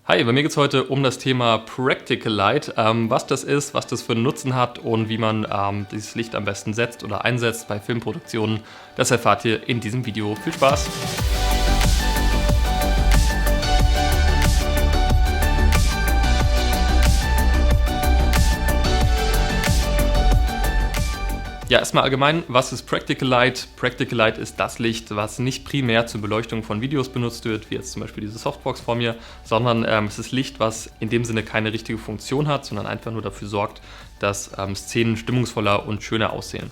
Hi, bei mir geht es heute um das Thema Practical Light, was das ist, was das für einen Nutzen hat und wie man dieses Licht am besten setzt oder einsetzt bei Filmproduktionen. Das erfahrt ihr in diesem Video. Viel Spaß! Ja, erstmal allgemein, was ist Practical Light? Practical Light ist das Licht, was nicht primär zur Beleuchtung von Videos benutzt wird, wie jetzt zum Beispiel diese Softbox vor mir, sondern es ist Licht, was in dem Sinne keine richtige Funktion hat, sondern einfach nur dafür sorgt, dass Szenen stimmungsvoller und schöner aussehen.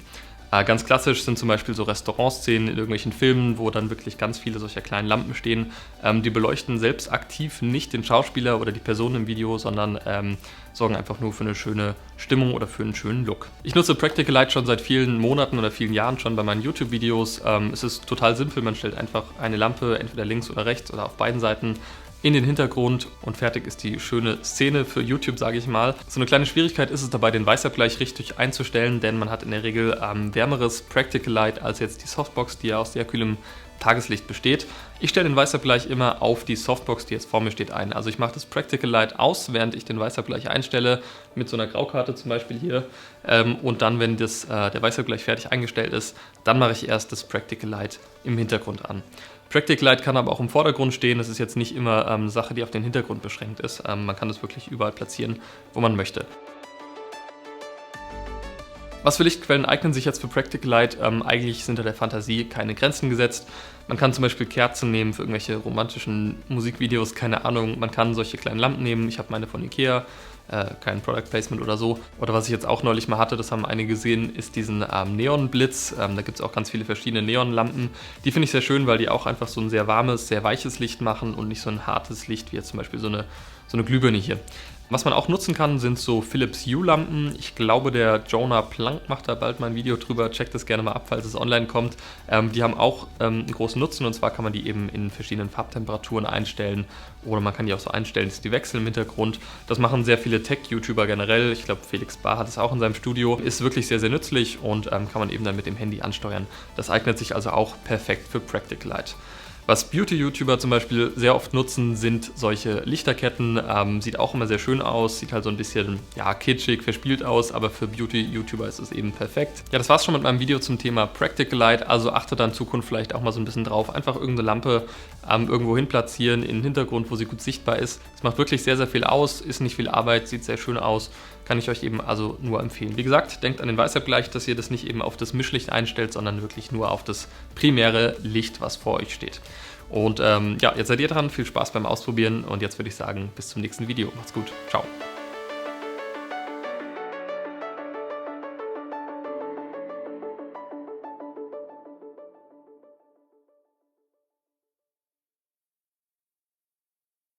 Ganz klassisch sind zum Beispiel so Restaurantszenen in irgendwelchen Filmen, wo dann wirklich ganz viele solcher kleinen Lampen stehen. Die beleuchten selbst aktiv nicht den Schauspieler oder die Person im Video, sondern sorgen einfach nur für eine schöne Stimmung oder für einen schönen Look. Ich nutze Practical Light schon seit vielen Monaten oder vielen Jahren schon bei meinen YouTube-Videos. Es ist total simpel, man stellt einfach eine Lampe entweder links oder rechts oder auf beiden Seiten in den Hintergrund und fertig ist die schöne Szene für YouTube, sage ich mal. So eine kleine Schwierigkeit ist es dabei, den Weißabgleich richtig einzustellen, denn man hat in der Regel wärmeres Practical Light als jetzt die Softbox, die ja aus sehr kühlem Tageslicht besteht. Ich stelle den Weißabgleich immer auf die Softbox, die jetzt vor mir steht, ein. Also ich mache das Practical Light aus, während ich den Weißabgleich einstelle, mit so einer Graukarte zum Beispiel hier. Und dann, wenn der Weißabgleich fertig eingestellt ist, dann mache ich erst das Practical Light im Hintergrund an. Practical Light kann aber auch im Vordergrund stehen. Das ist jetzt nicht immer eine Sache, die auf den Hintergrund beschränkt ist. Man kann das wirklich überall platzieren, wo man möchte. Was für Lichtquellen eignen sich jetzt für Practical Light? Eigentlich sind da der Fantasie keine Grenzen gesetzt. Man kann zum Beispiel Kerzen nehmen für irgendwelche romantischen Musikvideos, keine Ahnung. Man kann solche kleinen Lampen nehmen. Ich habe meine von Ikea, kein Product Placement oder so. Oder was ich jetzt auch neulich mal hatte, das haben einige gesehen, ist diesen Neonblitz. Da gibt es auch ganz viele verschiedene Neonlampen. Die finde ich sehr schön, weil die auch einfach so ein sehr warmes, sehr weiches Licht machen und nicht so ein hartes Licht wie jetzt zum Beispiel so eine Glühbirne hier. Was man auch nutzen kann, sind so Philips Hue-Lampen. Ich glaube, der Jonah Plank macht da bald mal ein Video drüber. Checkt das gerne mal ab, falls es online kommt. Die haben auch einen großen Nutzen, und zwar kann man die eben in verschiedenen Farbtemperaturen einstellen oder man kann die auch so einstellen, dass die wechseln im Hintergrund. Das machen sehr viele Tech-YouTuber generell. Ich glaube, Felix Bar hat es auch in seinem Studio. Ist wirklich sehr, sehr nützlich und kann man eben dann mit dem Handy ansteuern. Das eignet sich also auch perfekt für Practical Light. Was Beauty-YouTuber zum Beispiel sehr oft nutzen, sind solche Lichterketten. Sieht auch immer sehr schön aus, sieht halt so ein bisschen kitschig, verspielt aus, aber für Beauty-YouTuber ist es eben perfekt. Ja, das war's schon mit meinem Video zum Thema Practical Light, also achtet da in Zukunft vielleicht auch mal so ein bisschen drauf. Einfach irgendeine Lampe irgendwo hin platzieren, in den Hintergrund, wo sie gut sichtbar ist. Das macht wirklich sehr, sehr viel aus, ist nicht viel Arbeit, sieht sehr schön aus. Kann ich euch eben also nur empfehlen. Wie gesagt, denkt an den Weißabgleich, dass ihr das nicht eben auf das Mischlicht einstellt, sondern wirklich nur auf das primäre Licht, was vor euch steht. Und jetzt seid ihr dran, viel Spaß beim Ausprobieren und jetzt würde ich sagen, bis zum nächsten Video. Macht's gut, ciao.